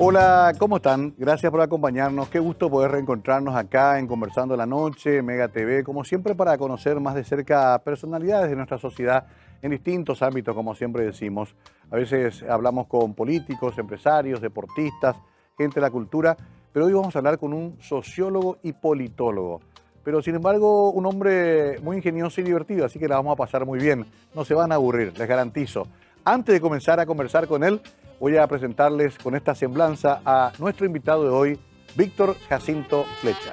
Hola, ¿cómo están? Gracias por acompañarnos. Qué gusto poder reencontrarnos acá en Conversando la Noche, Mega TV, como siempre para conocer más de cerca personalidades de nuestra sociedad en distintos ámbitos, como siempre decimos. A veces hablamos con políticos, empresarios, deportistas, gente de la cultura, pero hoy vamos a hablar con un sociólogo y politólogo. Pero sin embargo, un hombre muy ingenioso y divertido, así que la vamos a pasar muy bien. No se van a aburrir, les garantizo. Antes de comenzar a conversar con él, voy a presentarles con esta semblanza a nuestro invitado de hoy, Víctor Jacinto Flecha.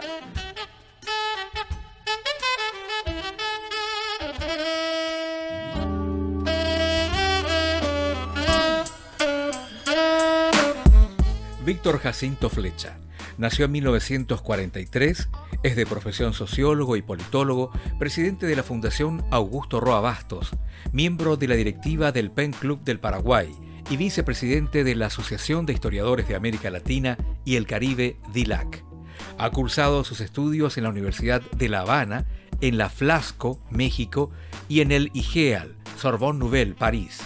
Víctor Jacinto Flecha nació en 1943, es de profesión sociólogo y politólogo, presidente de la Fundación Augusto Roa Bastos, miembro de la directiva del Pen Club del Paraguay y vicepresidente de la Asociación de Historiadores de América Latina y el Caribe, DILAC. Ha cursado sus estudios en la Universidad de La Habana, en la Flasco, México, y en el IGEAL, Sorbonne Nouvelle, París.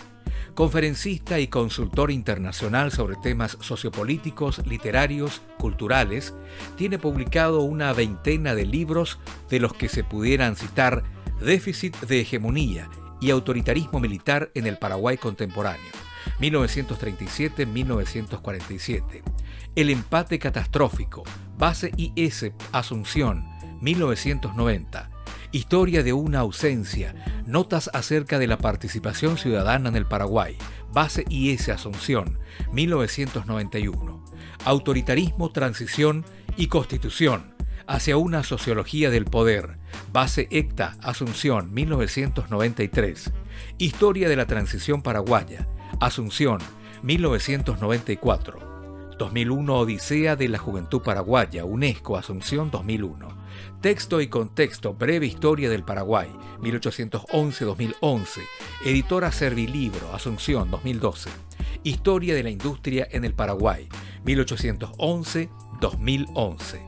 Conferencista y consultor internacional sobre temas sociopolíticos, literarios, culturales, tiene publicado una veintena de libros de los que se pudieran citar Déficit de hegemonía y autoritarismo militar en el Paraguay contemporáneo, 1937-1947. El empate catastrófico, Base IS Asunción, 1990. Historia de una ausencia, notas acerca de la participación ciudadana en el Paraguay, Base IS Asunción, 1991. Autoritarismo, transición y constitución, hacia una sociología del poder, Base ECTA Asunción, 1993. Historia de la transición paraguaya, Asunción, 1994. 2001 Odisea de la Juventud Paraguaya, UNESCO, Asunción, 2001. Texto y contexto, breve historia del Paraguay, 1811-2011. Editora Servilibro, Asunción, 2012. Historia de la industria en el Paraguay, 1811-2011.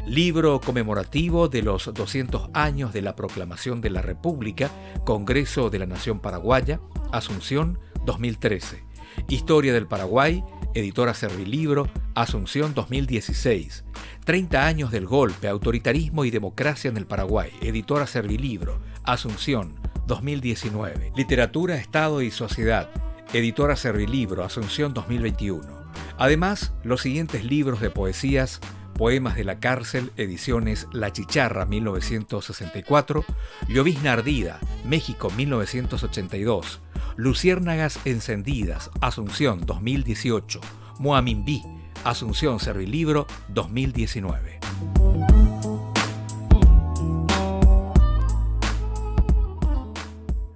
Libro conmemorativo de los 200 años de la proclamación de la República, Congreso de la Nación Paraguaya, Asunción, 2013. Historia del Paraguay, editora Servilibro, Asunción, 2016. 30 años del golpe, autoritarismo y democracia en el Paraguay, editora Servilibro, Asunción, 2019. Literatura, Estado y Sociedad, editora Servilibro, Asunción, 2021. Además, los siguientes libros de poesías: Poemas de la cárcel, ediciones La Chicharra, 1964, Llovizna ardida, México, 1982, Luciérnagas encendidas, Asunción, 2018, Moamimbí, Asunción, Servilibro, 2019.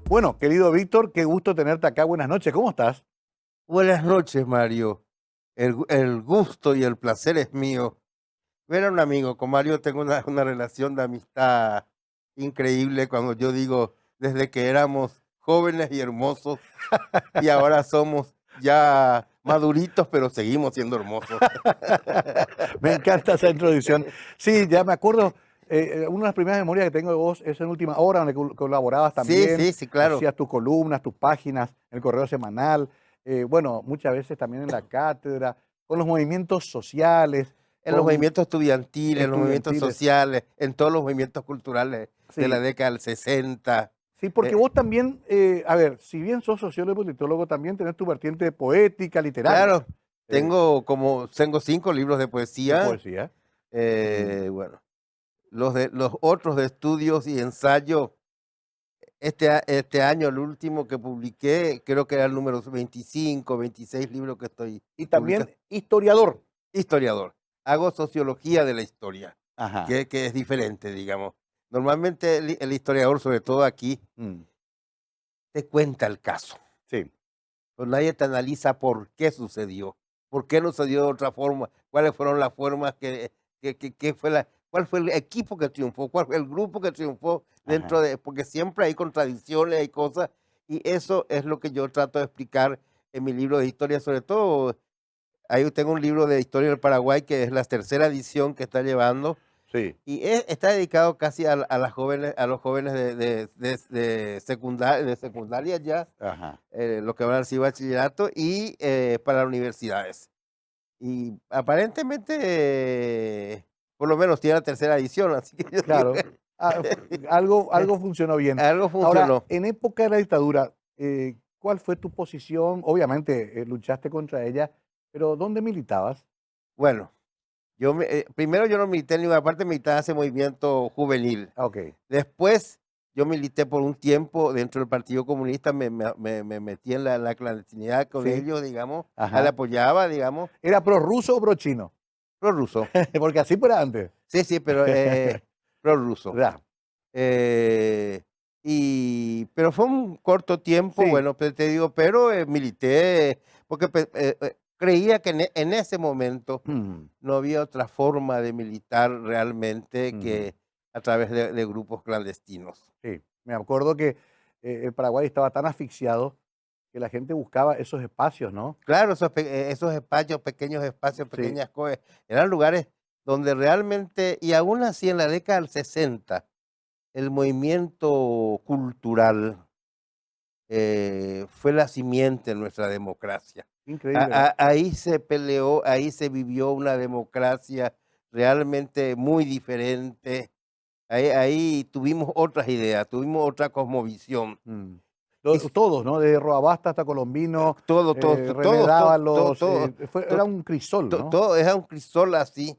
Bueno, querido Víctor, qué gusto tenerte acá. Buenas noches, ¿cómo estás? Buenas noches, Mario. El gusto y el placer es mío. Era un amigo, con Mario tengo una relación de amistad increíble. Cuando yo digo, desde que éramos jóvenes y hermosos, y ahora somos ya maduritos, pero seguimos siendo hermosos. Me encanta esa introducción. Sí, ya me acuerdo, una de las primeras memorias que tengo de vos es en Última Hora, donde colaborabas Sí, también, sí, claro. hacías tus columnas, tus páginas, el correo semanal, bueno, muchas veces también en la cátedra, con los movimientos sociales, En los con movimientos estudiantiles, en los movimientos estudiantiles. sociales, en todos los movimientos culturales de la Sí, década del 60. sí, porque Eh, vos también, a ver, si bien sos sociólogo y politólogo, también tenés tu vertiente poética, literaria, claro, eh, tengo 5 libros de de poesía. poesía. Mm, Bueno, los otros de estudios y ensayo, este año, el último que publiqué, creo que era el número 25, 26 libros que estoy Y publicando. también historiador. Historiador. Hago sociología de la historia, Ajá. que es diferente, digamos. Normalmente el historiador, sobre todo aquí, Mm, te cuenta el caso, sí. pero nadie te analiza por qué no se dio de otra forma, cuáles fueron las formas cuál fue el equipo que triunfó, cuál fue el grupo que triunfó Ajá. porque siempre hay contradicciones, hay cosas, y eso es lo que yo trato de explicar en mi libro de historia. Sobre todo, ahí tengo un libro de historia del Paraguay que es la tercera edición que está llevando, Sí. y está dedicado casi a las jóvenes, a los jóvenes de secundaria ya, Ajá. lo que van a decir bachillerato, y para las universidades. y aparentemente, por lo menos tiene la tercera edición, así que yo digo Claro. Ah, algo funcionó bien. algo Ahora, funcionó. en época de la dictadura, ¿cuál fue tu posición? Obviamente, luchaste contra ella, pero ¿dónde militabas? Bueno, primero yo no milité en ninguna parte, militaba ese movimiento juvenil. Ah, okey. Después yo milité por un tiempo dentro del Partido Comunista, me metí en la clandestinidad con Sí. ellos, digamos, le Ajá. apoyaba, digamos, ¿Era prorruso o prochino? prorruso. Porque así fuera antes. Sí, sí, pero prorruso. Ya. Eh, pero fue un corto tiempo, Sí. bueno, pues te digo, pero milité, porque creía que en ese momento Mm, no había otra forma de militar realmente ujú. que a través de grupos clandestinos. Sí. Me acuerdo que, el Paraguay estaba tan asfixiado que la gente buscaba esos espacios, ¿no? Claro, esos espacios, Sí. pequeñas cosas, eran lugares donde realmente, y aún así en la década del 60, el movimiento cultural fue la simiente de nuestra democracia. Increíble, ¿no? Ahí se peleó, ahí se vivió una democracia realmente muy diferente. Ahí tuvimos otras ideas, tuvimos otra cosmovisión. Mm. Y s- Todos, ¿no? Desde Roabasta hasta Colombino, René todos, Dávalos, era un crisol, ¿no? todo era un crisol así.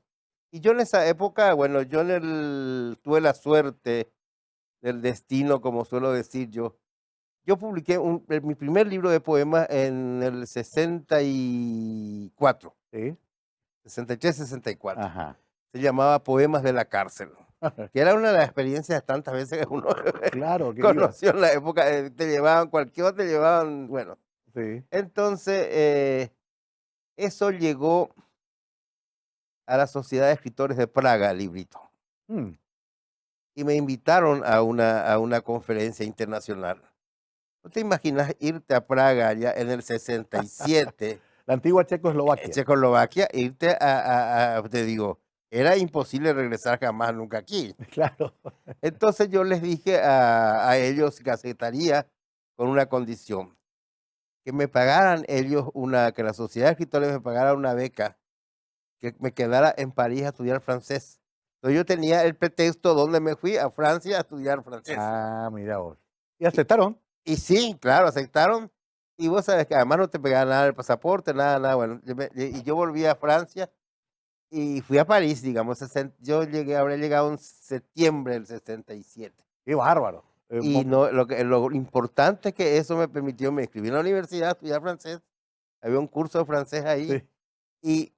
Y yo en esa época, bueno, tuve la suerte del destino, como suelo decir yo. Yo publiqué mi primer libro de poemas en el 64, Sí. 63, 64. Ajá. Se llamaba Poemas de la cárcel, que era una de las experiencias tantas veces que uno Claro que iba. conoció en la época, te llevaban cualquier te llevaban, bueno. Sí. Entonces, eso llegó a la Sociedad de Escritores de Praga, el librito, Mm. y me invitaron a una conferencia internacional. ¿No te imaginas irte a Praga ya en el 67, La antigua Checoslovaquia. Checoslovaquia, irte te digo, era imposible regresar jamás nunca aquí? Claro. Entonces yo les dije a ellos que aceptaría con una condición, que me pagaran ellos que la Sociedad de Escritores me pagara una beca, que me quedara en París a estudiar francés. Entonces yo tenía el pretexto donde me fui a Francia a estudiar francés. Ah, mira vos. ¿Y aceptaron? Y sí, claro, aceptaron. Y vos sabes que además no te pegaba nada el pasaporte, nada, nada. Bueno, y yo volví a Francia y fui a París, digamos. Habré llegado en septiembre del 67. Qué bárbaro. Y no, lo importante es que eso me inscribí en la universidad a estudiar francés. Había un curso de francés ahí. Sí. Y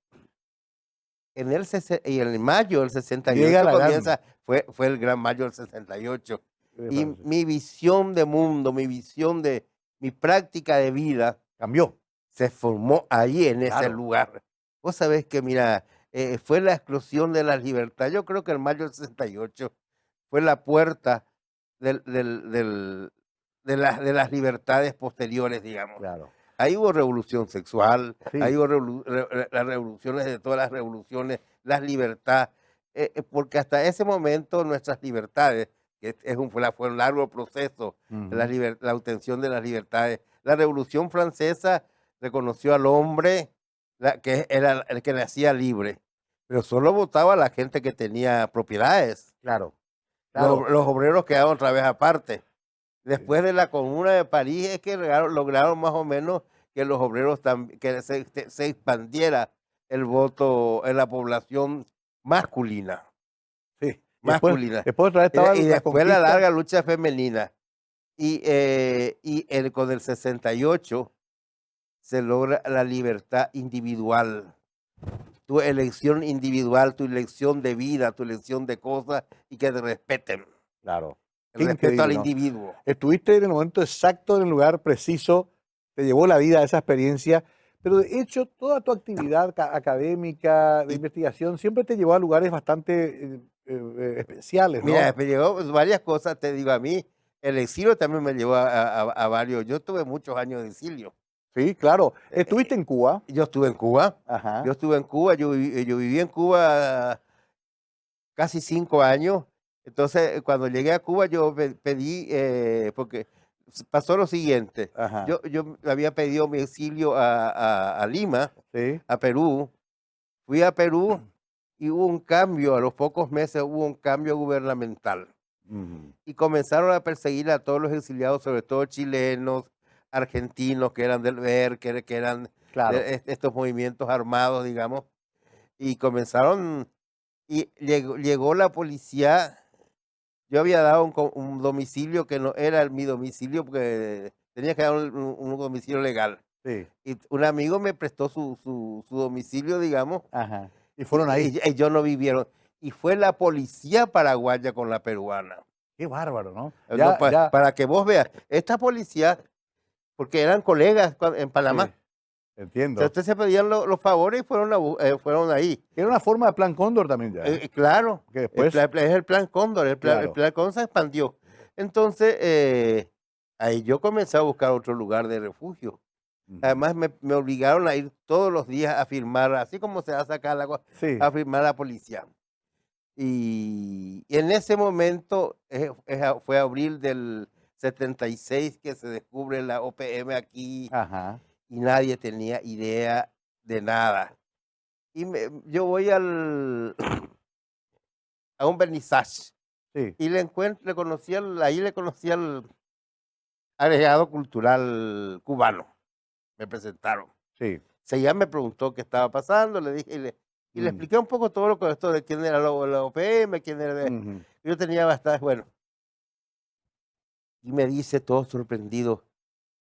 y en mayo del Llega 68 la gran comienza, fue el gran mayo del 68. de Y Francia. mi visión de mundo, mi visión de mi práctica de vida Cambió. se formó ahí en ese Claro. lugar. Vos sabés que, mira, fue la explosión de las libertades. Yo creo que el mayo del 68 fue la puerta de las libertades posteriores, digamos. Claro. Ahí hubo revolución sexual, ahí Sí. hubo las revoluciones de todas las revoluciones, las libertades, porque hasta ese momento nuestras libertades, que fue un largo proceso, Ujú. la obtención de las libertades. La Revolución Francesa reconoció al hombre que era el que nacía libre, pero solo votaba la gente que tenía propiedades. Claro. Claro. Los obreros quedaron otra vez aparte. Después de la Comuna de París es que lograron más o menos que los obreros que se expandiera el voto en la población masculina, Sí. Y masculina. después otra vez estaba Y la después la conquista. larga lucha femenina. Con el 68 se logra la libertad individual, tu elección individual, tu elección de vida, tu elección de cosas y que te respeten, Claro. el Qué respeto al increíble, ¿no? individuo. Estuviste en el momento exacto, en el lugar preciso, te llevó la vida a esa experiencia, pero de hecho toda tu actividad académica, de Y investigación, siempre te llevó a lugares bastante especiales, ¿no? mira, me llevó varias cosas, te digo, a mí el exilio también me llevó a varios. Yo tuve muchos años de exilio. Sí, claro. Eh, Estuviste en Cuba. yo estuve en Cuba, Ajá. yo viví en Cuba casi 5 años. Entonces, cuando llegué a Cuba, yo pedí, porque pasó lo siguiente. Ajá. Yo había pedido mi exilio a Lima, Sí. a Perú, Fui a Perú y hubo un cambio, a los pocos meses hubo un cambio gubernamental. Y comenzaron a perseguir a todos los exiliados, sobre todo chilenos, argentinos, que eran del VER, que eran Claro. de estos movimientos armados, digamos. Y comenzaron, y llegó la policía. Yo había dado un domicilio que no era mi domicilio, porque tenía que dar un domicilio legal. Sí. Y un amigo me prestó su domicilio, digamos. Ajá. Y fueron ahí. Y ellos no vivieron. Y fue la policía paraguaya con la peruana. Qué bárbaro, ¿no? No, para que vos veas, esta policía, porque eran colegas en Panamá. Sí, entiendo. Entonces se pedían los favores y fueron ahí. Era una forma de plan Cóndor también ya. Claro, Que después, es el plan Cóndor, el Claro. plan Cóndor se expandió. Entonces, ahí yo comencé a buscar otro lugar de refugio. Además, me obligaron a ir todos los días a firmar, así como se hace acá sí, a firmar a la policía. Y en ese momento, fue abril del 76 que se descubre la OPM aquí. ajá, Y nadie tenía idea de nada. Y yo voy a un vernissage sí, y ahí le conocí al agregado cultural cubano. Me presentaron. sí. Seguía me preguntó qué estaba pasando, le dije, y le expliqué un poco todo esto de quién era la OPM, quién era Ujú. Yo tenía bastante, bueno. Y me dice todo sorprendido,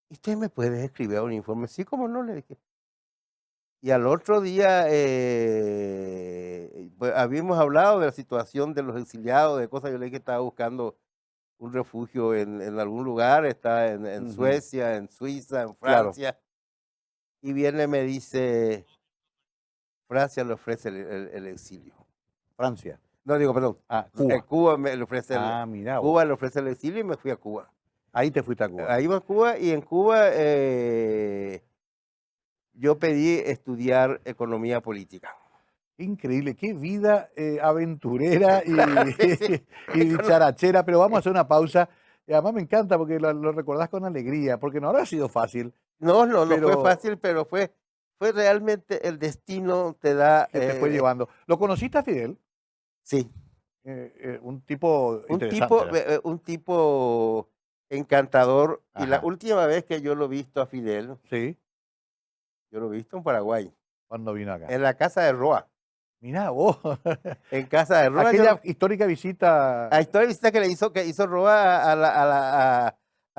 ¿y usted me puede escribir un informe? Sí, cómo no, le dije. Y al otro día, pues, habíamos hablado de la situación de los exiliados, de cosas. Yo le dije que estaba buscando un refugio en algún lugar, está en Suecia, en Suiza, en Claro. Francia. Y viene y me dice, Francia le ofrece el exilio. Francia. No, digo, perdón. Cuba. Cuba le ofrece Mira vos. Cuba le ofrece el exilio y me fui a Cuba. Ahí te fuiste a Cuba. Ahí iba a Cuba, y en Cuba yo pedí estudiar economía política. Increíble, qué vida aventurera y, Sí. y dicharachera, pero vamos a hacer una pausa. Y además me encanta porque lo recordás con alegría, porque no habrá sido fácil. No pero fue fácil, pero fue realmente el destino te da. Que te fue llevando. ¿Lo conociste a Fidel? Sí. Un tipo interesante. Un tipo encantador. Ajá. Y la última vez que yo lo he visto a Fidel, Sí. yo lo he visto en Paraguay. Cuando vino acá. En la casa de Roa. Mirá vos. En casa de Roa. Aquella histórica visita. La histórica visita que hizo Roa a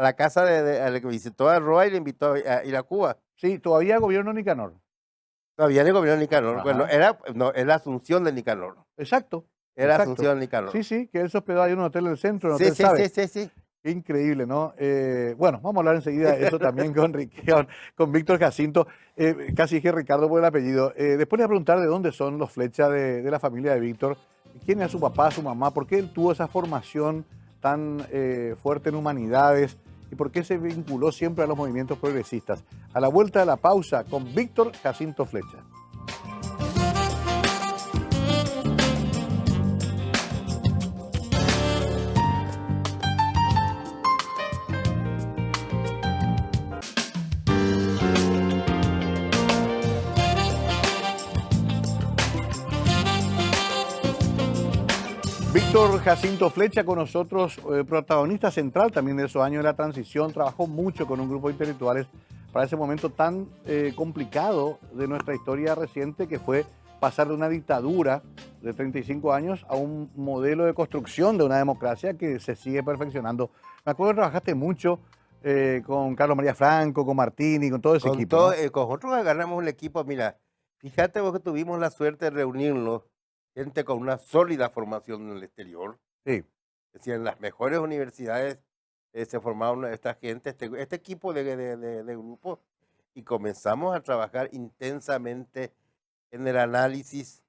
la casa a la que visitó a Roa y le invitó a ir a Cuba. Sí, todavía gobierno Nicanor. Todavía el gobierno de Nicanor. Ajá. Bueno, es la Asunción de Nicanor. Exacto. Era exacto. Asunción de Nicanor. Sí, sí, que él se hospedó ahí en un hotel del centro. Sí, sí, ¿Sabe? sí, sí. Qué increíble, ¿no? Bueno, vamos a hablar enseguida de eso también con Víctor Jacinto. Casi dije Ricardo por el apellido. Después le voy a preguntar de dónde son los Flecha de la familia de Víctor. ¿Quién es su papá, su mamá? ¿Por qué él tuvo esa formación tan fuerte en humanidades? ¿Y por qué se vinculó siempre a los movimientos progresistas? A la vuelta de la pausa con Víctor Jacinto Flecha. Víctor Jacinto Flecha con nosotros, protagonista central también de esos años de la transición, trabajó mucho con un grupo de intelectuales para ese momento tan complicado de nuestra historia reciente, que fue pasar de una dictadura de 35 años a un modelo de construcción de una democracia que se sigue perfeccionando. Me acuerdo que trabajaste mucho con Carlos María Franco, con Martini, con todo ese equipo. ¿No? Con nosotros agarramos un equipo, mira, fíjate vos que tuvimos la suerte de reunirnos, gente con una sólida formación en el exterior. Sí. Es decir, en las mejores universidades se formaron esta gente, este equipo de grupo, y comenzamos a trabajar intensamente en el análisis,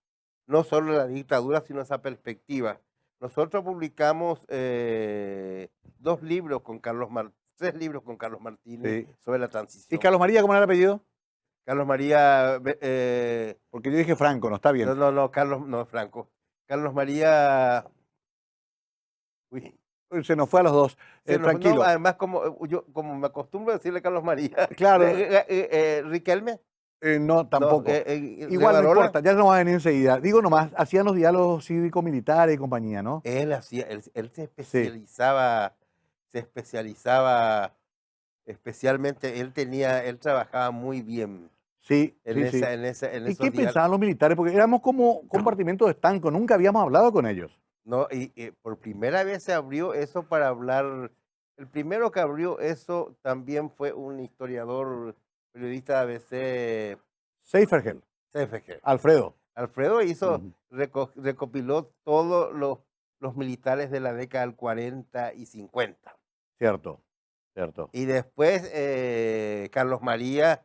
no solo de la dictadura, sino esa perspectiva. Nosotros publicamos 3 libros con Carlos Martínez, sí, sobre la transición. ¿Y Carlos María, cómo era el apellido? Carlos María... porque yo dije Franco, no está bien. No, Franco. Carlos María... Uy. Se nos fue a los dos. Tranquilo. No, además, como me acostumbro a decirle Carlos María. Claro. Riquelme. No, No, tampoco. Igual no Rivarola, importa, ya nos va a venir enseguida. Digo nomás, hacían los diálogos cívico-militares y compañía, ¿no? él Sí, se especializaba, especialmente, él trabajaba muy bien sí, sí, sí. en ¿Y qué esos días, pensaban los militares? Porque éramos como compartimento de estanco, nunca habíamos hablado con ellos. ¿no? Y por primera vez se abrió eso para hablar. El primero que abrió eso también fue un historiador, periodista de ABC, Seifergel, CFG. Alfredo. Alfredo Ujú. recopiló todos los militares de la década del 40 y 50. Cierto, cierto. Y después Carlos María,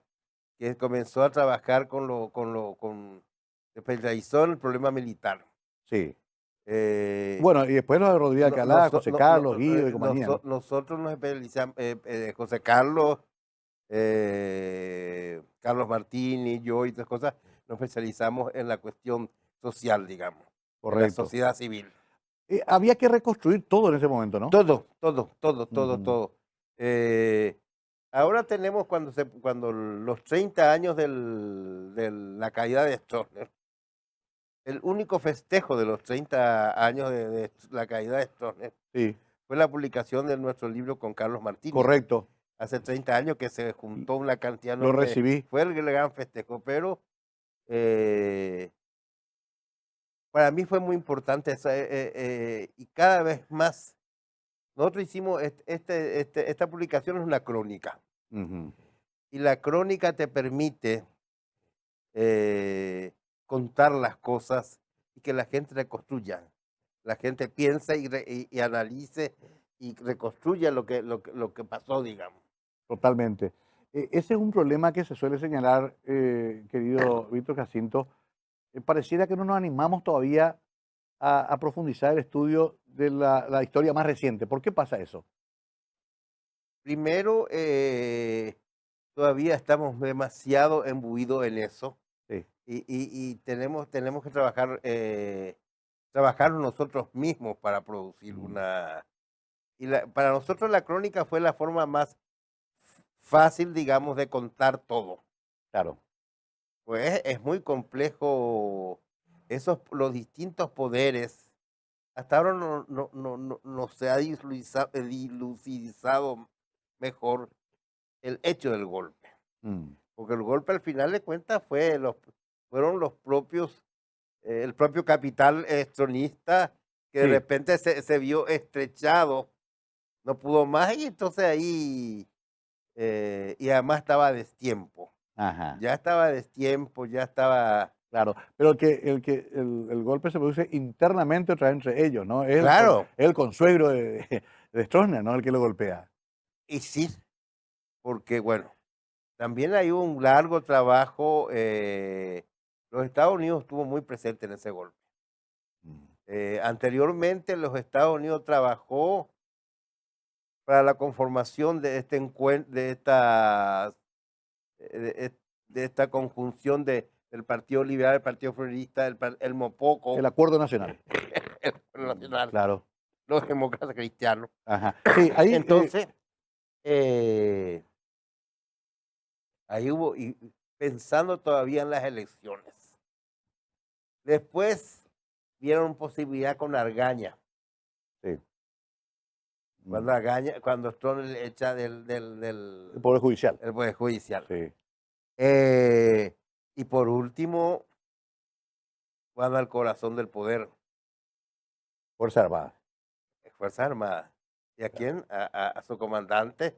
que comenzó a trabajar se especializó en el problema militar. Sí. Eh, Bueno, y después los de Rodríguez no- Alcalá, noso- José no- no- Carlos, Guido y compañía, ¿no? nosotros nos especializamos, José Carlos, Carlos Martini, yo y otras cosas, nos especializamos en la cuestión social, digamos, en la Correcto. sociedad civil. Había que reconstruir todo en ese momento, ¿no? Todo, todo, todo, todo, Ujú. todo. Eh, Ahora tenemos cuando los 30 años de la caída de Stroessner, el único festejo de los 30 años de la caída de Stroessner Sí, fue la publicación de nuestro libro con Carlos Martini. correcto. Hace 30 años que se juntó una cantidad Lo enorme, recibí. fue el gran festejo, pero eh, para mí fue muy importante y cada vez más. Nosotros hicimos esta publicación, es una crónica, Ujú. y la crónica te permite eh, contar las cosas y que la gente reconstruya. La gente piensa y analice y reconstruya lo que pasó, digamos. Totalmente. Ese es un problema que se suele señalar, querido Víctor Jacinto. Pareciera que no nos animamos todavía a profundizar el estudio de la historia más reciente. ¿Por qué pasa eso? Primero, todavía estamos demasiado embuidos en eso Sí, y tenemos que trabajar nosotros mismos para producir mm, una. Para nosotros la crónica fue la forma más fácil, digamos, de contar todo. claro, Pues es muy complejo los distintos poderes. Hasta ahora no se ha dilucidizado mejor el hecho del golpe. mm, Porque el golpe al final de cuentas fueron los propios, el propio capital estronista que de sí, repente se vio estrechado, no pudo más y entonces ahí, y además estaba a destiempo. ajá, Ya estaba a destiempo, ya estaba. claro. Pero el golpe se produce internamente otra vez entre ellos, ¿no? Es Claro, el consuegro de Stroessner, ¿no? El que lo golpea. y sí, porque bueno, también hay un largo trabajo, los Estados Unidos estuvo muy presente en ese golpe. Mm. Anteriormente los Estados Unidos trabajó para la conformación de este encuentro, de esta conjunción del Partido Liberal, el Partido Federalista, el Mopoco, El acuerdo nacional. el Nacional, Claro. los demócratas cristianos. Ajá. Sí, ahí, Entonces, eh, ahí hubo, y pensando todavía en las elecciones. Después vieron posibilidad con Argaña, sí. cuando cuando Strong le echa El Poder Judicial. del Poder Judicial. Sí. Y por último, cuando al corazón del poder, Fuerza Armada. Fuerzas Armadas. ¿Y a Claro. quién? A su comandante.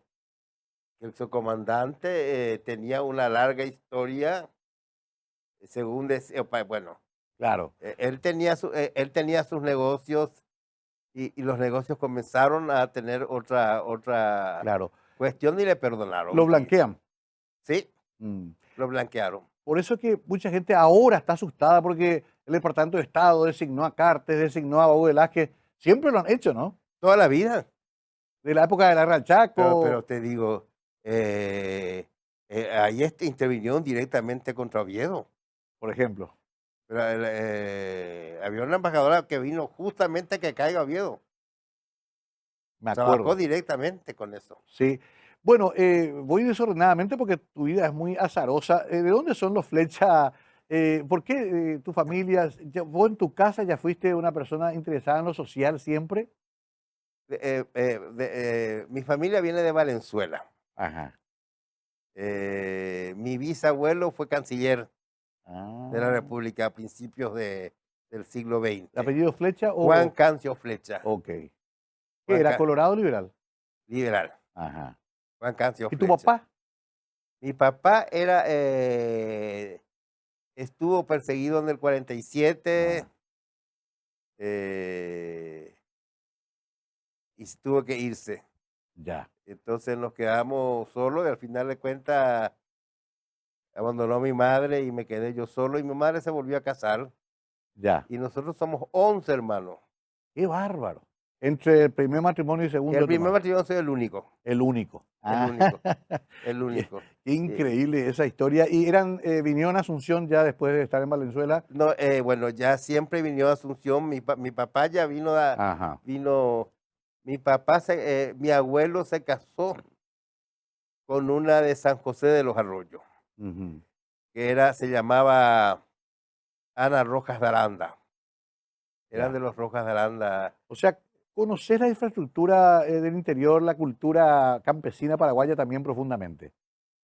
Su comandante tenía una larga historia, según decía, bueno, Claro. él tenía sus negocios y los negocios comenzaron a tener otra Claro. cuestión y le Lo perdonaron. blanquean. Sí, Mm. lo blanquearon. Por eso es que mucha gente ahora está asustada porque el Departamento de Estado designó a Cartes, designó a Babu Velázquez. Siempre lo han hecho, ¿no? Toda la vida. De la época de la Guerra del Pero Chaco, te digo, ahí intervinieron directamente contra Oviedo. por ejemplo. Pero, había una embajadora que vino justamente a que caiga Oviedo. Me Trabajó acuerdo. directamente con eso. Sí. Bueno, voy desordenadamente porque tu vida es muy azarosa. ¿De dónde son los Flecha? ¿Por qué tu familia, vos en tu casa ya fuiste una persona interesada en lo social siempre? Mi familia viene de Valenzuela. Ajá. Mi bisabuelo fue canciller de la Ah, República a principios del siglo ¿el XX. apellido Flecha Juan o...? Cancio Flecha, Ok. ¿Qué Juan era? Ca- ¿Colorado o liberal? liberal, Ajá. Juan Cancio ¿Y tu Flecha. papá? Mi papá estuvo perseguido en el 47 Ah, eh, y tuvo que irse. ya, Entonces nos quedamos solos y al final de cuentas abandonó a mi madre y me quedé yo solo y mi madre se volvió a casar ya. y nosotros somos 11 hermanos. Qué bárbaro. Entre el primer matrimonio y Y segundo el de tu primer madre. matrimonio soy el único, El único. el Ah, único, el qué, único. qué Eh, increíble esa historia. ¿Y vinieron a Asunción ya después de estar en Valenzuela? no, bueno, ya siempre vino a Asunción, mi papá ya Ajá. vino, mi abuelo se casó con una de San José de los Arroyos, Ujú. se llamaba Ana Rojas de Aranda, eran Ya. de los Rojas de Aranda. O sea, conocer la infraestructura del interior, la cultura campesina paraguaya también profundamente.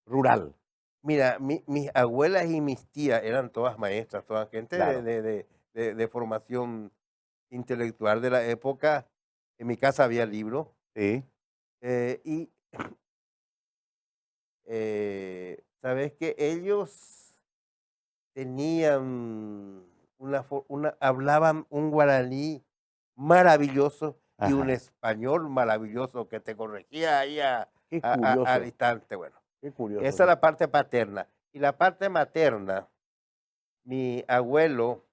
Rural, Mira, mis abuelas y mis tías eran todas maestras, toda gente claro. de formación intelectual de la época. En mi casa había libros Sí. y sabes que ellos tenían hablaban un guaraní maravilloso y un Ajá. español maravilloso que te corregía ahí Qué al curioso. instante. Bueno, Qué curioso. esa es la parte paterna. Y la parte materna, mi abuelo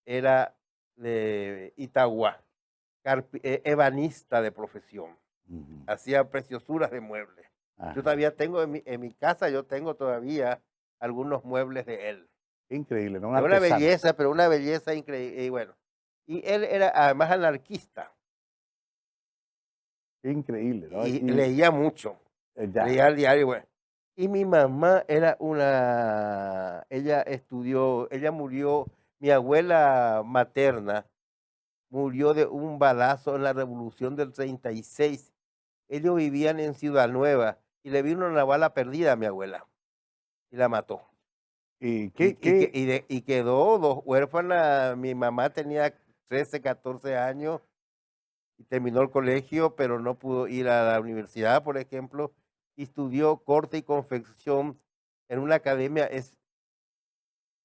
era de Itagua, ebanista de profesión, Ujú. hacía preciosuras de muebles. Yo Ajá. todavía tengo en mi casa, yo tengo todavía algunos muebles de él. Qué increíble, ¿no? Un Es una artesano. belleza, pero una belleza increíble. Y bueno, y él era además anarquista Qué increíble, ¿no? y Y leía mucho, ya. leía el diario. Bueno. Y mi mamá ella murió, mi abuela materna murió de un balazo en la Revolución del 36. Ellos vivían en Ciudad Nueva y le vino una bala perdida a mi abuela y la mató. Y Y, qué, y, que- qué, y, de- y quedó dos huérfanas. Mi mamá tenía 13, 14 años y terminó el colegio, pero no pudo ir a la universidad, por ejemplo, y estudió corte y confección en una academia,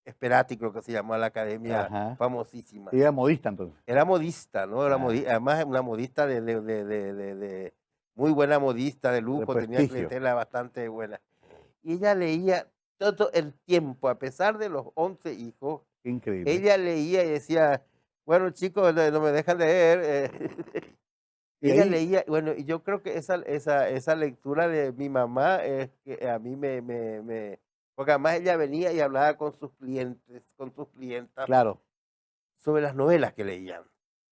Esperati, creo que se llamó la academia ajá. famosísima. Ella era modista entonces. Era modista, ¿no? Ah, Además una modista muy buena modista, de de lujo, tenía prestigio. clientela bastante buena. Y ella leía todo el tiempo, a pesar de los 11 hijos, Qué increíble. ella leía y decía, bueno, chicos, no me dejan leer. Y Ella ahí, leía, bueno, y yo creo que esa lectura de mi mamá es que a mí porque además ella venía y hablaba con sus clientes, con sus clientas, claro. sobre las novelas que leían.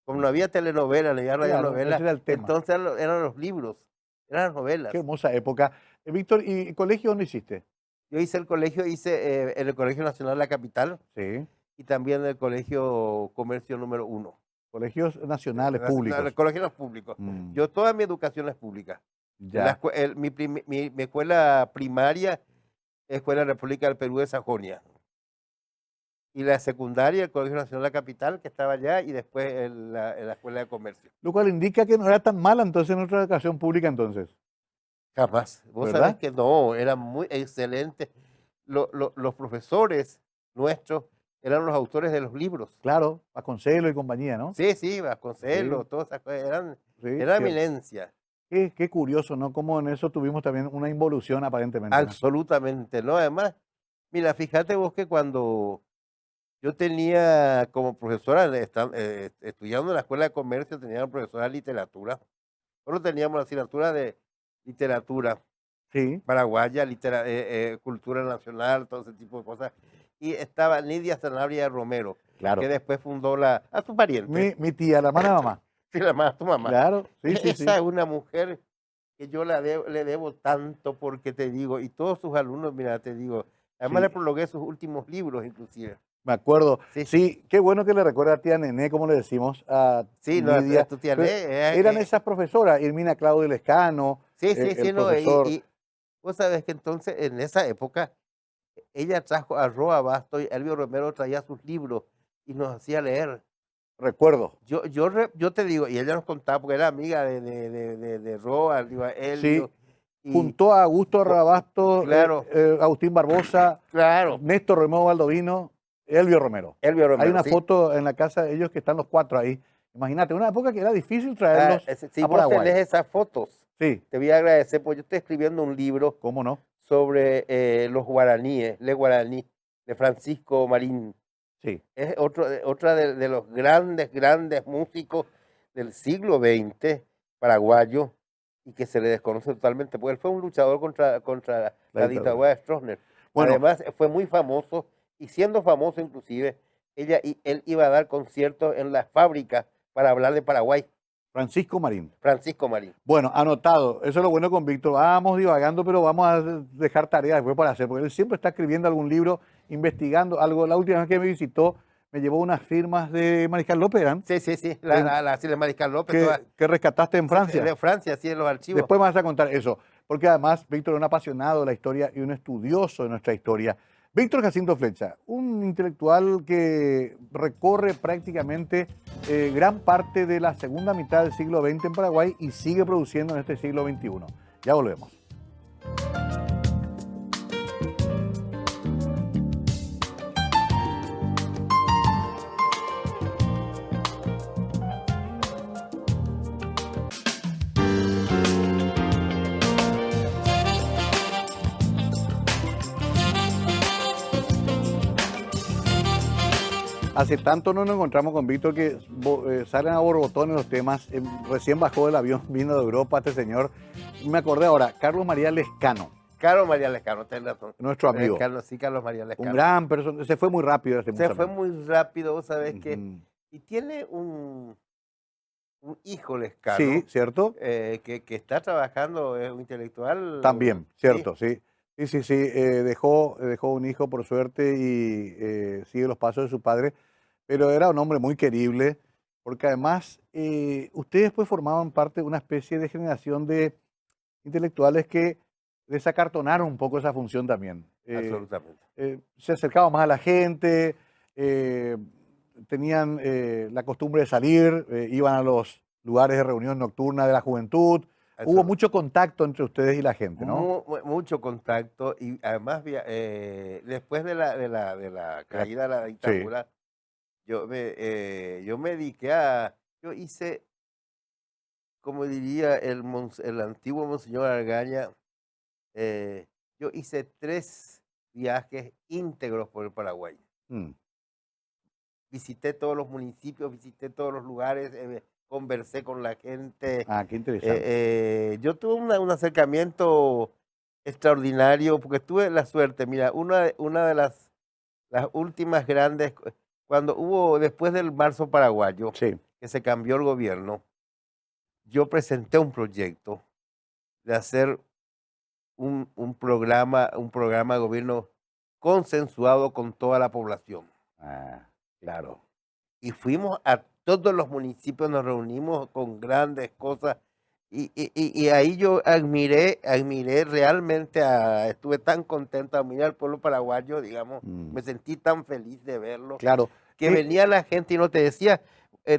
Como no Ujú. había telenovelas, no había Claro, ese radionovelas, era el tema. entonces eran los libros, eran las Qué novelas. hermosa época. Víctor, ¿y colegio dónde hiciste? Yo hice el colegio, en el Colegio Nacional de la Capital Sí. y también en el Colegio Comercio número 1. Colegios nacionales El públicos. colegio no es público. Mm, Yo toda mi educación es pública. ya. Mi escuela primaria, Escuela República del Perú de Sajonia. Y la secundaria, el Colegio Nacional de la Capital, que estaba allá, y después en la Escuela de Comercio. Lo cual indica que no era tan mala entonces en nuestra educación pública entonces, Jamás. Vos sabés ¿verdad? que no, era muy excelente. Los profesores nuestros eran los autores de los libros. Claro, Vasconcelos y compañía, ¿no? Sí, sí, Sí, Vasconcelos, todas esas cosas, sí, eran cierto. eminencia. Qué curioso, ¿no? Cómo en eso tuvimos también una involución aparentemente, ¿no? Absolutamente, ¿no? Además, mira, fíjate vos que cuando yo tenía como profesora, estudiando en la Escuela de Comercio, tenía una profesora de literatura. Nosotros teníamos la asignatura de literatura Sí, paraguaya, cultura nacional, todo ese tipo de cosas. Y estaba Nidia Sanabria Romero, que claro. después fundó a tu pariente, Mi tía, la hermana de mamá. sí, tu mamá. Claro, sí, sí, Esa sí. es una mujer que yo le debo tanto porque te digo, y todos sus alumnos, mira, te digo, además Sí. le prologué sus últimos libros inclusive. Me acuerdo. Sí, Sí, qué bueno que le recuerda a tía Nené, como le decimos, a sí, no, Lidia. tu tía Pero eran Ne, esas profesoras, Irmina Claudio Lescano, sí, sí, el sí, no, profesor, y vos sabés que entonces en esa época ella trajo a Roa Basto y Elvio Romero traía sus libros y nos hacía leer. recuerdo. Yo te digo, y ella nos contaba, porque era amiga de Roa, digo, Sí, Elvio, y junto a Augusto co- Rabasto, claro, Agustín Barbosa, claro, Néstor Romero Baldovino, Elvio Romero. Elvio Hay Romero, una sí. foto en la casa de ellos que están los cuatro ahí. Imagínate, una época que era difícil Ah, traerlos si a vos Paraguay. tenés esas fotos, Sí, te voy a agradecer, porque yo estoy escribiendo un libro cómo no. sobre los guaraníes, le guaraní, de Francisco Marín. Sí, Es otra de los grandes músicos del siglo XX, paraguayo, y que se le desconoce totalmente, porque él fue un luchador contra la la dictadura. dictadura de Stroessner. Bueno, Además, fue muy famoso, y siendo famoso inclusive, él iba a dar conciertos en las fábricas para hablar de Paraguay, Francisco Marín. Francisco Marín. Bueno, anotado. Eso es lo bueno con Víctor. Vamos divagando, pero vamos a dejar tareas después para hacer, porque él siempre está escribiendo algún libro, investigando algo. La última vez que me visitó, me llevó unas firmas de Mariscal López, ¿eran? Sí, sí, sí, En- sí, de Mariscal López, toda, que rescataste en sí, Francia. de Francia, sí, en los archivos. Después me vas a contar eso, porque además Víctor es un apasionado de la historia y un estudioso de nuestra historia. Víctor Jacinto Flecha, un intelectual que recorre prácticamente gran parte de la segunda mitad del siglo XX en Paraguay y sigue produciendo en este siglo XXI. Ya volvemos. Hace tanto no nos encontramos con Víctor que salen a borbotones los temas. Recién bajó del avión, vino de Europa este señor. Me acordé ahora, Carlos María Lescano, Carlos María Lescano, tenés razón. nuestro amigo. Carlos María Un Lescano. gran persona, se fue muy rápido Se fue lastimosamente. muy rápido, vos sabés que. Ujú. Y tiene un hijo Lescano, Sí, ¿cierto? que está trabajando, es un intelectual. También, Sí, cierto, sí. Sí, sí, sí. Dejó un hijo por suerte y sigue los pasos de su padre, pero era un hombre muy querible, porque además ustedes después formaban parte de una especie de generación de intelectuales que desacartonaron un poco esa función también. absolutamente. Se acercaban más a la gente, eh, tenían la costumbre de salir, iban a los lugares de reunión nocturna de la juventud. Hubo mucho contacto entre ustedes y la gente, ¿no? Mucho contacto y además después de la caída de la Sí, dictadura, yo me dediqué yo hice, como diría el antiguo Monseñor Argaña, eh, yo hice 3 viajes íntegros por el Paraguay. mm, Visité todos los municipios, visité todos los lugares, conversé con la gente. qué interesante. Yo tuve un acercamiento extraordinario porque tuve la suerte, mira, una de las últimas grandes, cuando hubo, después del marzo paraguayo, Sí, que se cambió el gobierno, yo presenté un proyecto de hacer un programa de gobierno consensuado con toda la población. claro. Y fuimos a todos los municipios, nos reunimos con grandes cosas. Y ahí yo admiré realmente, estuve tan contento de admirar al pueblo paraguayo, digamos, Mm, me sentí tan feliz de verlo, claro. que venía la gente y no te decía,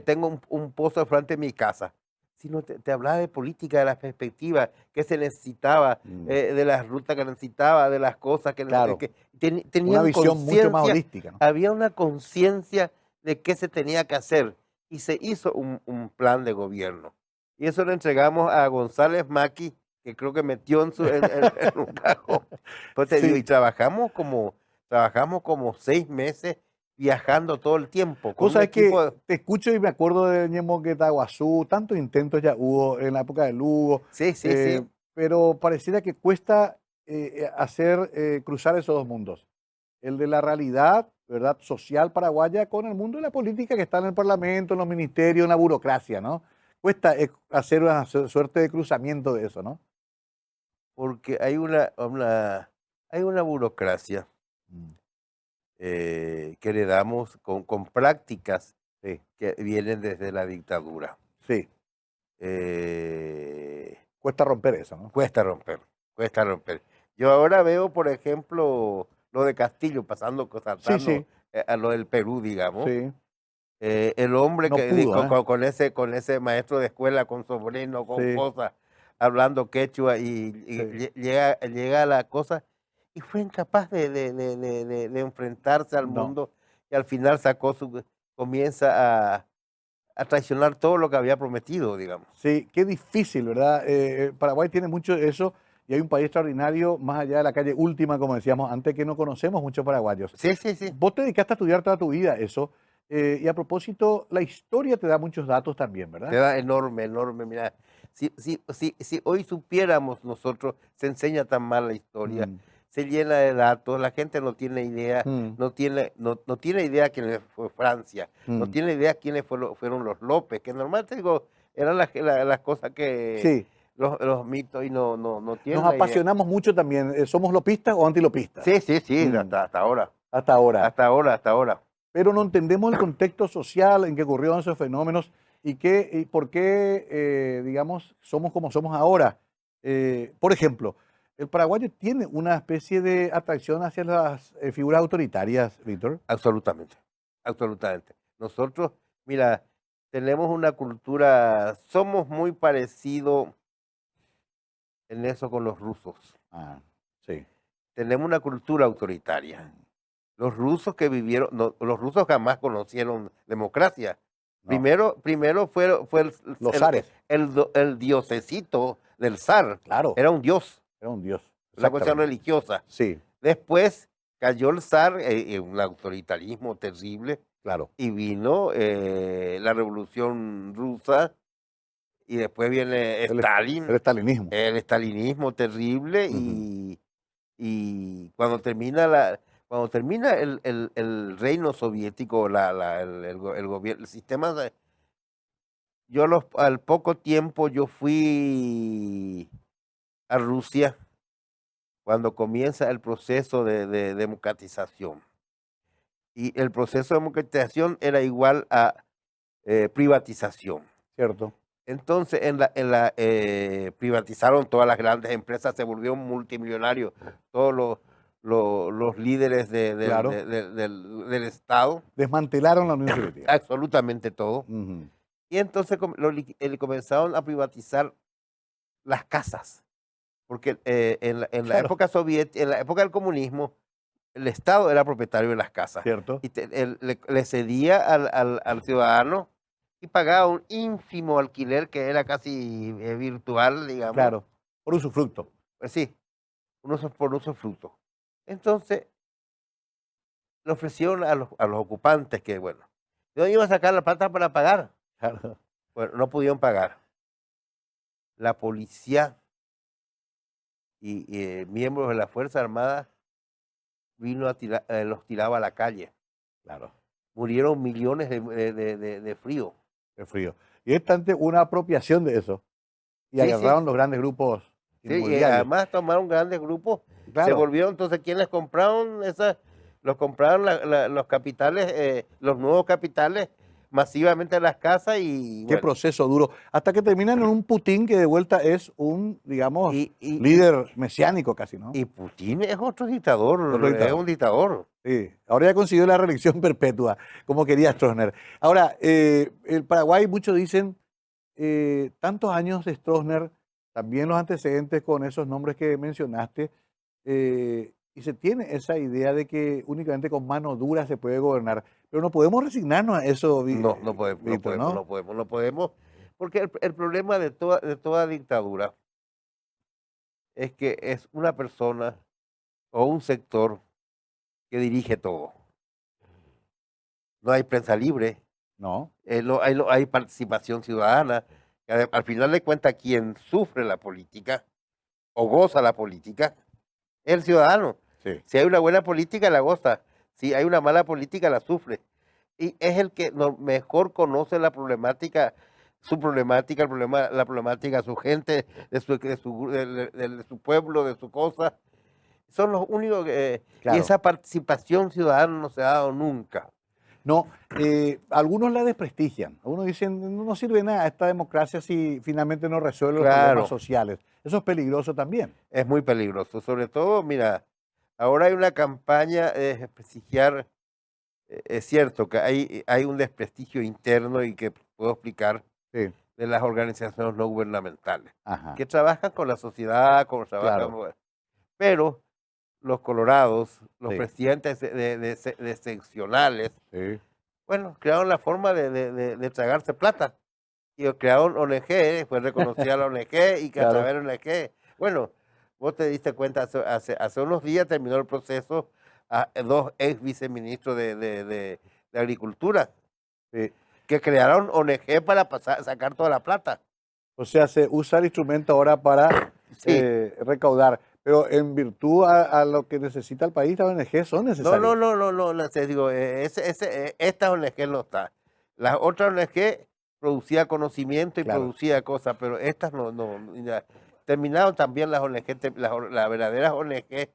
tengo un pozo frente de mi casa, sino te hablaba de política, de las perspectivas que se necesitaba, Mm, de las rutas que necesitaba, de las cosas claro. que Una tenían visión mucho más conciencia, holística, ¿no? había una conciencia de qué se tenía que hacer y se hizo un plan de gobierno. Y eso lo entregamos a González Maki, que creo que metió en un cajón. Pues te digo, y Sí. trabajamos como 6 meses viajando todo el tiempo con Vos un sabés que equipo. te escucho y me acuerdo de Ñemoquetaguazú, tantos intentos ya hubo en la época de Lugo, Sí, sí, sí. pero pareciera que cuesta cruzar esos dos mundos. El de la realidad, ¿verdad?, social paraguaya con el mundo de la política que está en el Parlamento, en los ministerios, en la burocracia, ¿no? Cuesta hacer una suerte de cruzamiento de eso, ¿no? porque hay una burocracia Mm, que heredamos con prácticas sí, que vienen desde la dictadura. sí. Eh, Cuesta romper eso, ¿no? cuesta romper, cuesta romper. Yo ahora veo, por ejemplo, lo de Castillo Sí, saltando sí, a lo del Perú, digamos. sí. El hombre No que pudo, ¿eh? con ese maestro de escuela, con sobrino, con Sí, cosas, hablando quechua y sí. llega a la cosa y fue incapaz de enfrentarse al No. mundo y al final comienza a traicionar todo lo que había prometido, digamos. Sí, qué difícil, ¿verdad? Paraguay tiene mucho de eso y hay un país extraordinario más allá de la calle última, como decíamos antes, que no conocemos muchos paraguayos. Sí, sí, sí. Vos te dedicaste a estudiar toda tu vida eso, y a propósito, la historia te da muchos datos también, Te ¿verdad? da enorme, enorme. Mira, si hoy supiéramos nosotros, se enseña tan mal la historia, Mm, se llena de datos, la gente no tiene idea, mm, no tiene idea quién fue Francia, no mm. tiene idea quiénes fueron los López, que normalmente digo, eran las cosas que Sí, los mitos y no nos tienen la idea. apasionamos mucho también. ¿Somos lopistas o antilopistas? Sí, sí, sí, Mm, hasta ahora, hasta ahora. hasta ahora, hasta ahora. Pero no entendemos el contexto social en que ocurrieron esos fenómenos y por qué, digamos, somos como somos ahora. Por ejemplo, el paraguayo tiene una especie de atracción hacia las figuras autoritarias, Víctor. Absolutamente, absolutamente. Nosotros, mira, tenemos una cultura, somos muy parecidos en eso con los rusos. Ah, sí. Tenemos una cultura autoritaria. Los rusos que vivieron, los rusos jamás conocieron democracia. No, Primero fue los zares, el diosecito del zar. claro, Era un dios, era un dios. una cuestión Exactamente. religiosa. Sí, Después cayó el zar, un autoritarismo terrible. claro. Y vino la Revolución Rusa y después viene El, el Stalin, estalinismo. el estalinismo terrible Ujú. y cuando termina el reino soviético, el gobierno, el sistema, al poco tiempo yo fui a Rusia cuando comienza el proceso de democratización. Y el proceso de democratización era igual a privatización. Cierto, Entonces, privatizaron todas las grandes empresas, se volvió multimillonario, todos los líderes claro. del Estado, Desmantelaron la Unión Soviética. absolutamente todo. Ujú. Y entonces comenzaron a privatizar las casas, porque en la Claro, época soviética, en la época del comunismo, el Estado era propietario de las casas cierto. y le cedía al ciudadano y pagaba un ínfimo alquiler que era casi virtual, digamos. Claro, por usufructo. Pues sí, por usufructo. Entonces, le ofrecieron a los ocupantes que, bueno, ¿de dónde iban a sacar la plata para pagar? Claro. Bueno, no pudieron pagar. La policía y miembros de la Fuerza Armada vino los tiraba a la calle. Claro, Murieron millones de frío. qué frío. Y es tanto una apropiación de eso. Y Sí, sí. agarraron los grandes grupos Sí, y inmobiliarios. además tomaron grandes grupos, se Claro, volvieron, entonces, ¿quiénes compraron esas? Los compraron los capitales, los nuevos capitales, masivamente las casas y qué bueno, proceso duro. Hasta que terminan en un Putin que de vuelta es un, digamos, y, y, y, líder mesiánico casi, ¿no? y Putin es otro dictador, Otro es dictador. un dictador. Sí, ahora ya consiguió la reelección perpetua, como quería Stroessner. Ahora, el Paraguay, muchos dicen, tantos años de Stroessner, también los antecedentes con esos nombres que mencionaste, y se tiene esa idea de que únicamente con mano dura se puede gobernar. Pero no podemos resignarnos a eso, No podemos, Víctor, ¿no? no podemos, porque el problema de toda dictadura es que es una persona o un sector que dirige todo. No hay prensa libre, No, no hay participación ciudadana. Que al final de cuentas, quien sufre la política o goza la política es el ciudadano. sí, Si hay una buena política, la goza. Si hay una mala política, la sufre. Y es el que mejor conoce la problemática su problemática, la problemática de su gente, de su pueblo, de su cosa. Son los únicos que... Y Claro. esa participación ciudadana no se ha dado nunca. No, algunos la desprestigian. Algunos dicen, no sirve de nada esta democracia si finalmente no resuelve los Claro. problemas sociales. Eso es peligroso también. Es muy peligroso. Sobre todo, mira, ahora hay una campaña de desprestigiar. Es cierto que hay un desprestigio interno y que puedo explicar Sí. de las organizaciones no gubernamentales, Ajá. que trabajan con la sociedad, Claro. pero los colorados, los Sí. presidentes de seccionales, Sí. bueno, crearon la forma de tragarse plata. Y crearon ONG, fue reconocida la ONG y que a Claro. través de la ONG, bueno, vos te diste cuenta, hace unos días terminó el proceso a dos ex viceministros de Agricultura, Sí. que crearon ONG para sacar toda la plata. O sea, se usa el instrumento ahora para Sí. recaudar, pero en virtud a lo que necesita el país, las ONG son necesarias. No, te digo, esta ONG no está. Las otras ONG producía conocimiento y Claro. producía cosas, pero estas no. Ya. Terminaron también las ONG, las verdaderas ONG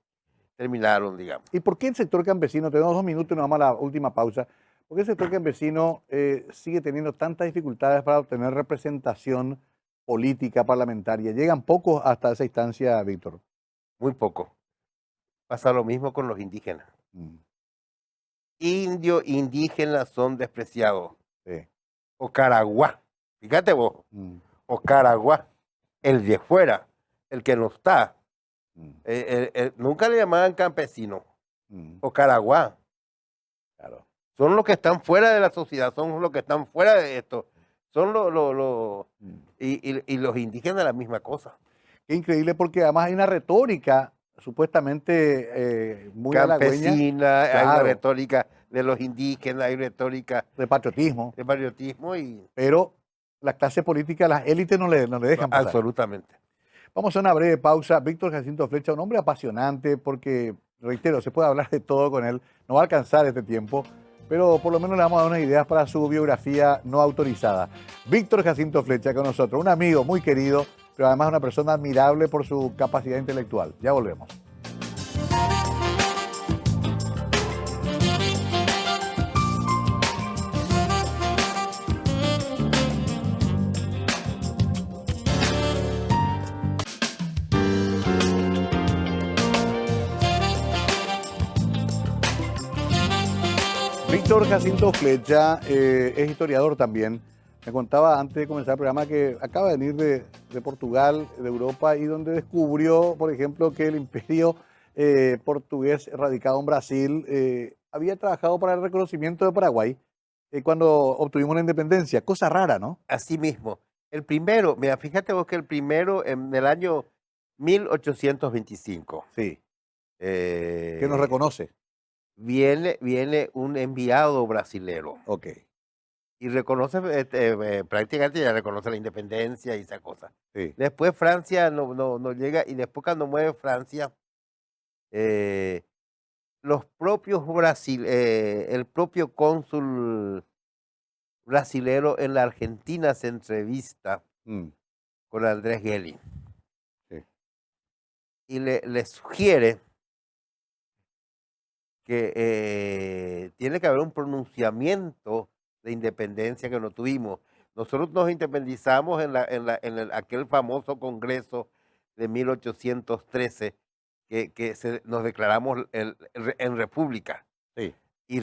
terminaron, digamos. ¿Y por qué el sector campesino, tenemos 2 minutos y nos vamos a la última pausa, por qué el sector campesino sigue teniendo tantas dificultades para obtener representación política, parlamentaria? ¿Llegan pocos hasta esa instancia, Víctor? Muy poco. Pasa lo mismo con los indígenas. Mm, Indios, indígenas son despreciados. sí. O Caraguá, fíjate vos, Mm, o Caraguá, el de fuera, el que no está. mm, Nunca le llamaban campesino, mm, o Caraguá. claro. Son los que están fuera de la sociedad, son los que están fuera de esto. Son Mm. y los indígenas la misma cosa. Qué increíble porque además hay una retórica supuestamente muy halagüeña Campesina, hay una claro. retórica de los indígenas, hay retórica de patriotismo, de patriotismo y pero la clase política, las élites no le dejan pasar. absolutamente. Vamos a una breve pausa. Víctor Jacinto Flecha, un hombre apasionante porque, reitero, se puede hablar de todo con él. No va a alcanzar este tiempo, pero por lo menos le vamos a dar unas ideas para su biografía no autorizada. Víctor Jacinto Flecha con nosotros, un amigo muy querido, pero además una persona admirable por su capacidad intelectual. Ya volvemos. Víctor Jacinto Flecha es historiador también. Me contaba antes de comenzar el programa que acaba de venir de Portugal, de Europa, y donde descubrió, por ejemplo, que el imperio portugués radicado en Brasil había trabajado para el reconocimiento de Paraguay cuando obtuvimos la independencia. Cosa rara, ¿no? Así mismo. El primero, mira, fíjate vos que el primero en el año 1825. Sí. Que nos reconoce. Viene un enviado brasilero Ok. y reconoce, prácticamente ya reconoce la independencia y esa cosa. Sí. Después Francia no llega y después cuando mueve Francia, los propios el propio cónsul brasilero en la Argentina se entrevista Mm, con Andrés Gelli sí. y le sugiere que tiene que haber un pronunciamiento de independencia que no tuvimos. Nosotros nos independizamos en aquel famoso congreso de 1813 que nos declaramos en república. Sí. Y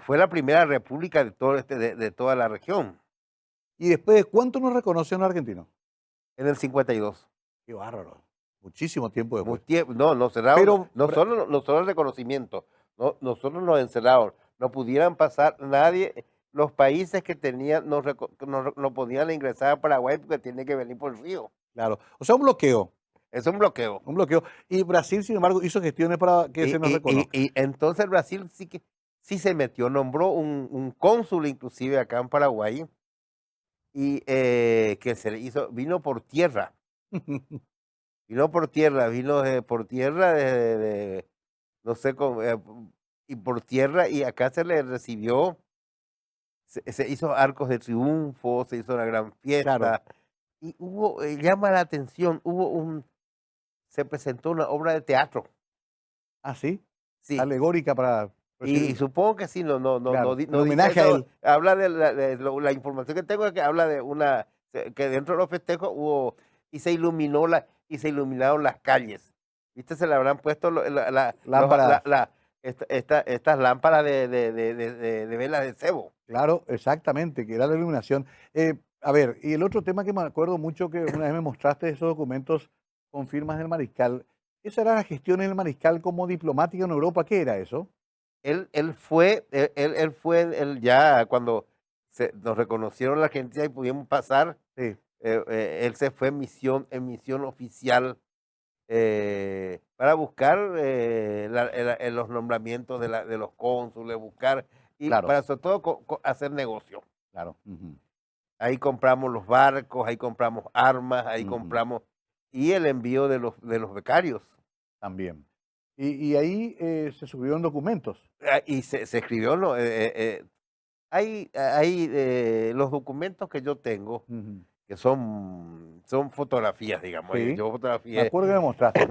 fue la primera república de toda la región, ¿Y después de cuánto nos reconocen los argentinos? en el 52. Qué bárbaro. Muchísimo tiempo después. No, nos cerraron, Pero- no solo el reconocimiento, nosotros nos encerraron, no pudieran pasar nadie, los países que tenían, no podían ingresar a Paraguay porque tiene que venir por el río. Claro. O sea, un bloqueo. Es un bloqueo. Un bloqueo. Y Brasil, sin embargo, hizo gestiones para que se nos reconozca. Y entonces Brasil sí se metió, nombró un cónsul inclusive acá en Paraguay, y que vino por tierra. Vino por tierra, no sé cómo, y por tierra, y acá se le recibió se hizo arcos de triunfo, se hizo una gran Claro. fiesta y hubo, llama la atención, se presentó una obra de teatro, Ah, sí. sí, Alegórica para y recibir, supongo que sí, claro, en no dice homenaje a eso, él. habla la información que tengo es que habla de que dentro de los festejos hubo, y se iluminaron las calles, ¿viste? Se le habrán puesto Lámparas, estas lámparas de velas de cebo. claro, exactamente, que era la iluminación. A ver, y el otro tema que me acuerdo mucho que una vez me mostraste esos documentos con firmas del mariscal, esa era la gestión del mariscal como diplomático en Europa, ¿qué era eso? Él fue el ya cuando nos reconocieron la Argentina y pudimos pasar, Sí, él se fue en misión oficial para buscar los nombramientos de los cónsules, buscar y claro, para sobre todo hacer negocio. claro. Ujú, Ahí compramos los barcos, ahí compramos armas, ahí ujú, compramos y el envío de los becarios. también. Y ahí se subieron documentos. Y se escribió, ¿no? Hay los documentos que yo tengo, Ujú, que son fotografías, digamos. sí, Yo me fotografié, acuerdo que me mostraste.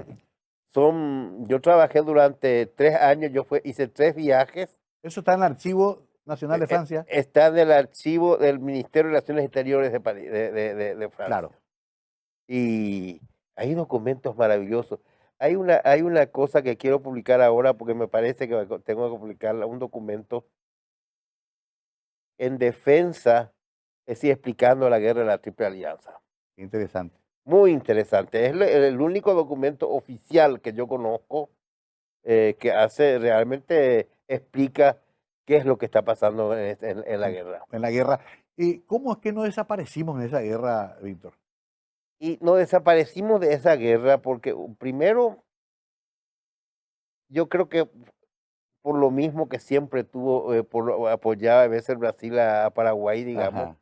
yo trabajé durante 3 años, hice 3 viajes. Eso está en el Archivo Nacional de Francia. Está en el archivo del Ministerio de Relaciones Exteriores de, de Francia. Claro, Y hay documentos maravillosos. Hay una cosa que quiero publicar ahora porque me parece que tengo que publicarla, un documento en defensa, es decir, explicando la guerra de la Triple Alianza. interesante. Muy interesante. Es el único documento oficial que yo conozco que realmente explica qué es lo que está pasando en la guerra. En la guerra. ¿Y cómo es que no desaparecimos en esa guerra, Víctor? Y nos desaparecimos de esa guerra porque primero, yo creo que por lo mismo que siempre tuvo, apoyaba a veces Brasil a Paraguay, digamos, Ajá.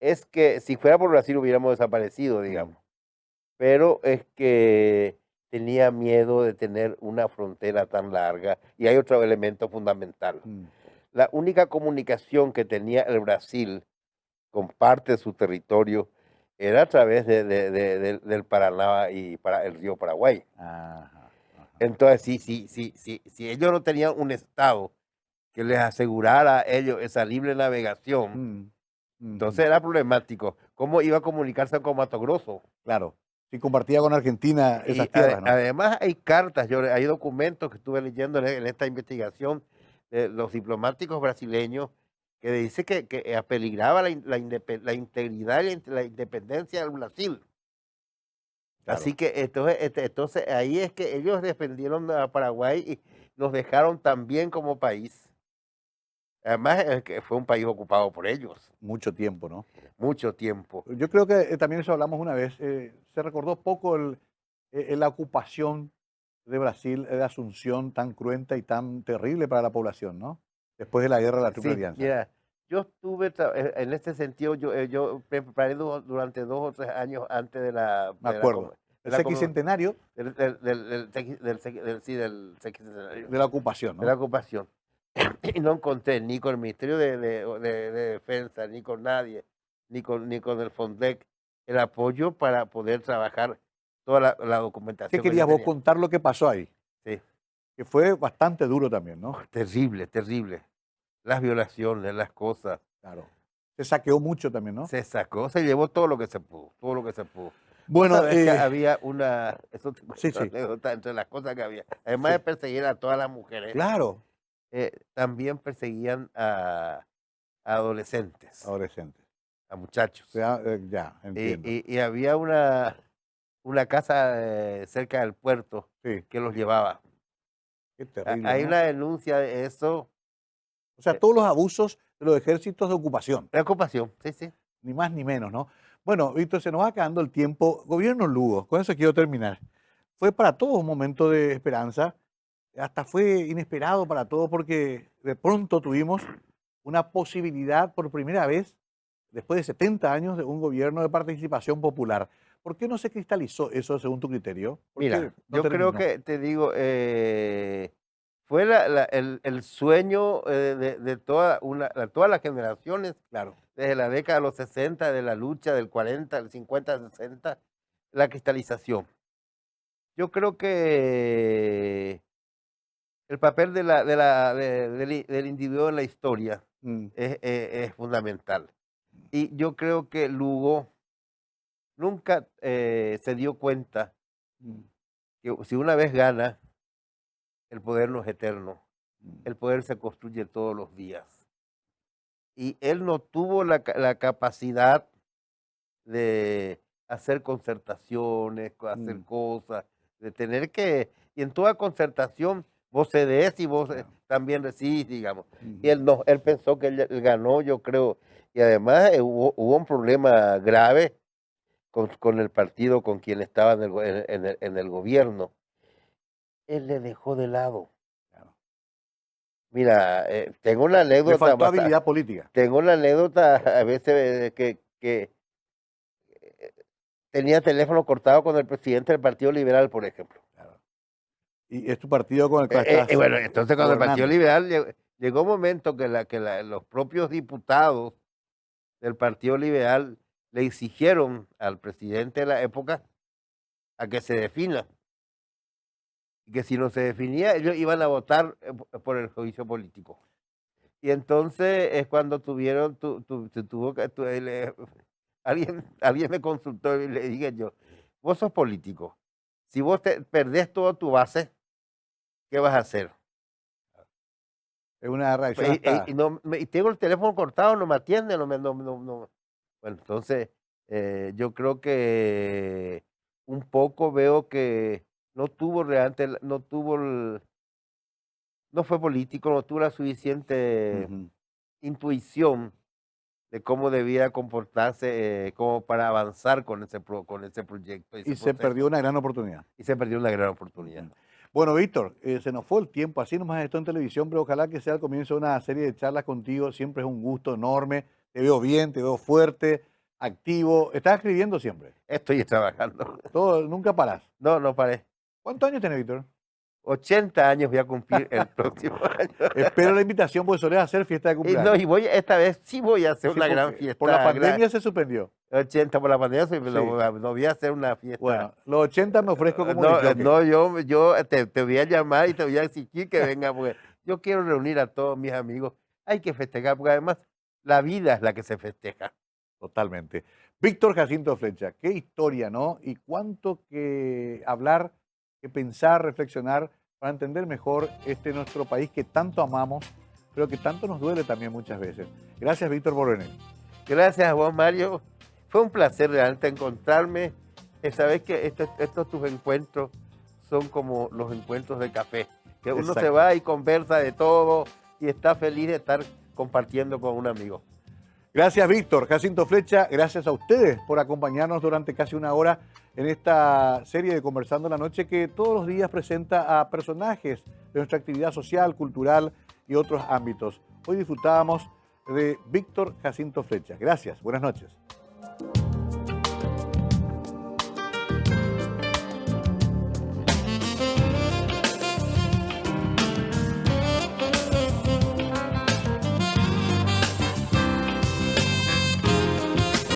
es que si fuera por Brasil hubiéramos desaparecido, Mm, digamos. Pero es que tenía miedo de tener una frontera tan larga. Y hay otro elemento fundamental. mm, La única comunicación que tenía el Brasil con parte de su territorio era a través del Paraná y para el río Paraguay. ajá, ajá. Entonces, si ellos no tenían un estado que les asegurara a ellos esa libre navegación, Mm, ujú, entonces era problemático. ¿Cómo iba a comunicarse con Mato Grosso? claro. Si compartía con Argentina Y esas tierras, ¿no? además hay cartas, hay documentos que estuve leyendo en esta investigación de los diplomáticos brasileños que dice que apeligraba la integridad y la independencia del Brasil. Así Claro. que entonces ahí es que ellos defendieron a Paraguay y nos dejaron también como país. Además es que fue un país ocupado por ellos Mucho tiempo, ¿no? mucho tiempo. Yo creo que también eso hablamos una vez. Se recordó poco la ocupación de Brasil, de Asunción, tan cruenta y tan terrible para la población, ¿no? Después de la guerra de la Triple Sí, Alianza. mira, yo estuve en este sentido, yo me preparé durante 2 o 3 años antes Me acuerdo. de El la sequicentenario sí, del sexentenario, de la ocupación, de la ¿no? ocupación. Y no encontré ni con el Ministerio de Defensa, ni con nadie, ni con el FONDEC, el apoyo para poder trabajar toda la ¿Qué documentación que yo querías vos tenía. contar lo que pasó ahí? Sí, Que fue bastante duro también, ¿no? terrible, terrible. Las violaciones, las cosas. Claro. Se saqueó mucho también, ¿no? Se sacó, se llevó todo lo que se pudo, todo lo que se pudo. Vos Bueno, sabés que había eso te sí, cuento sí, anécdota entre las cosas que había. Además de sí. perseguir a todas las mujeres, Claro. también perseguían a adolescentes, Adolescentes. a muchachos. Ya, entiendo. Y había una casa cerca del puerto Sí, que los llevaba. qué terrible, Hay ¿no? una denuncia de eso, O sea, todos los abusos de los ejércitos de ocupación, preocupación, sí, sí. ni más ni menos, ¿no? Bueno, Víctor, se nos va acabando el tiempo. Gobierno Lugo, con eso quiero terminar. Fue para todos un momento de esperanza, hasta fue inesperado para todos porque de pronto tuvimos una posibilidad por primera vez, después de 70 años, de un gobierno de participación popular. ¿Por qué no se cristalizó eso según tu criterio? ¿Por qué Mira, no yo creo terminó? que, te digo, fue el sueño de todas las generaciones, Claro. desde la década de los 60, de la lucha del 40, del 50, del 60, la cristalización. Yo creo que el papel del individuo en la historia es fundamental. Y yo creo que Lugo nunca se dio cuenta que si una vez gana, el poder no es eterno. El poder se construye todos los días. Y él no tuvo la capacidad de hacer concertaciones, hacer cosas, de tener que, y en toda concertación vos cedés y vos también recibís, digamos. Y él no, él pensó que él ganó, yo creo, y además hubo un problema grave con el partido con quien estaba en el gobierno. Él le dejó de lado. Mira, tengo una anécdota. Le faltó habilidad política. Tengo una anécdota a veces que tenía teléfono cortado con el presidente del Partido Liberal, por ejemplo. Claro. Y es tu partido con el que estás Bueno, entonces cuando el Partido gobernando. Liberal llegó un momento que los propios diputados del Partido Liberal le exigieron al presidente de la época a que se defina. Y que si no se definía, ellos iban a votar por el juicio político. Y entonces es cuando alguien me consultó y le dije yo, vos sos político, si vos perdés toda tu base, ¿qué vas a hacer? Es una reacción Y tengo el teléfono cortado, no me atiende, no. Bueno, entonces yo creo que un poco veo que no tuvo realmente, no fue político, no tuvo la suficiente intuición de cómo debía comportarse como para avanzar con ese proyecto. Y se perdió una gran oportunidad. Y se perdió una gran oportunidad. Bueno, Víctor, se nos fue el tiempo, así nomás esto en televisión, pero ojalá que sea el comienzo de una serie de charlas contigo, siempre es un gusto enorme, te veo bien, te veo fuerte, activo, estás escribiendo siempre. Estoy trabajando. Nunca parás. No paré. ¿Cuántos años tenés, Víctor? 80 años voy a cumplir el próximo año. Espero la invitación, porque solés hacer fiesta de cumpleaños. No, y esta vez sí voy a hacer una gran fiesta. Por la pandemia se suspendió. 80 por la pandemia, no voy a hacer una fiesta. Bueno, los 80 me ofrezco como yo te voy a llamar y te voy a exigir que venga, porque yo quiero reunir a todos mis amigos. Hay que festejar, porque además la vida es la que se festeja. Totalmente. Víctor Jacinto Flecha, qué historia, ¿no? Y cuánto que hablar, que pensar, reflexionar para entender mejor nuestro país que tanto amamos, pero que tanto nos duele también muchas veces. Gracias, Víctor, por venir. Gracias a vos, Mario. Fue un placer realmente encontrarme. Sabés que estos tus encuentros son como los encuentros de café, que uno se va y conversa de todo y está feliz de estar compartiendo con un amigo. Gracias, Víctor Jacinto Flecha. Gracias a ustedes por acompañarnos durante casi una hora en esta serie de Conversando la Noche, que todos los días presenta a personajes de nuestra actividad social, cultural y otros ámbitos. Hoy disfrutábamos de Víctor Jacinto Flecha. Gracias. Buenas noches.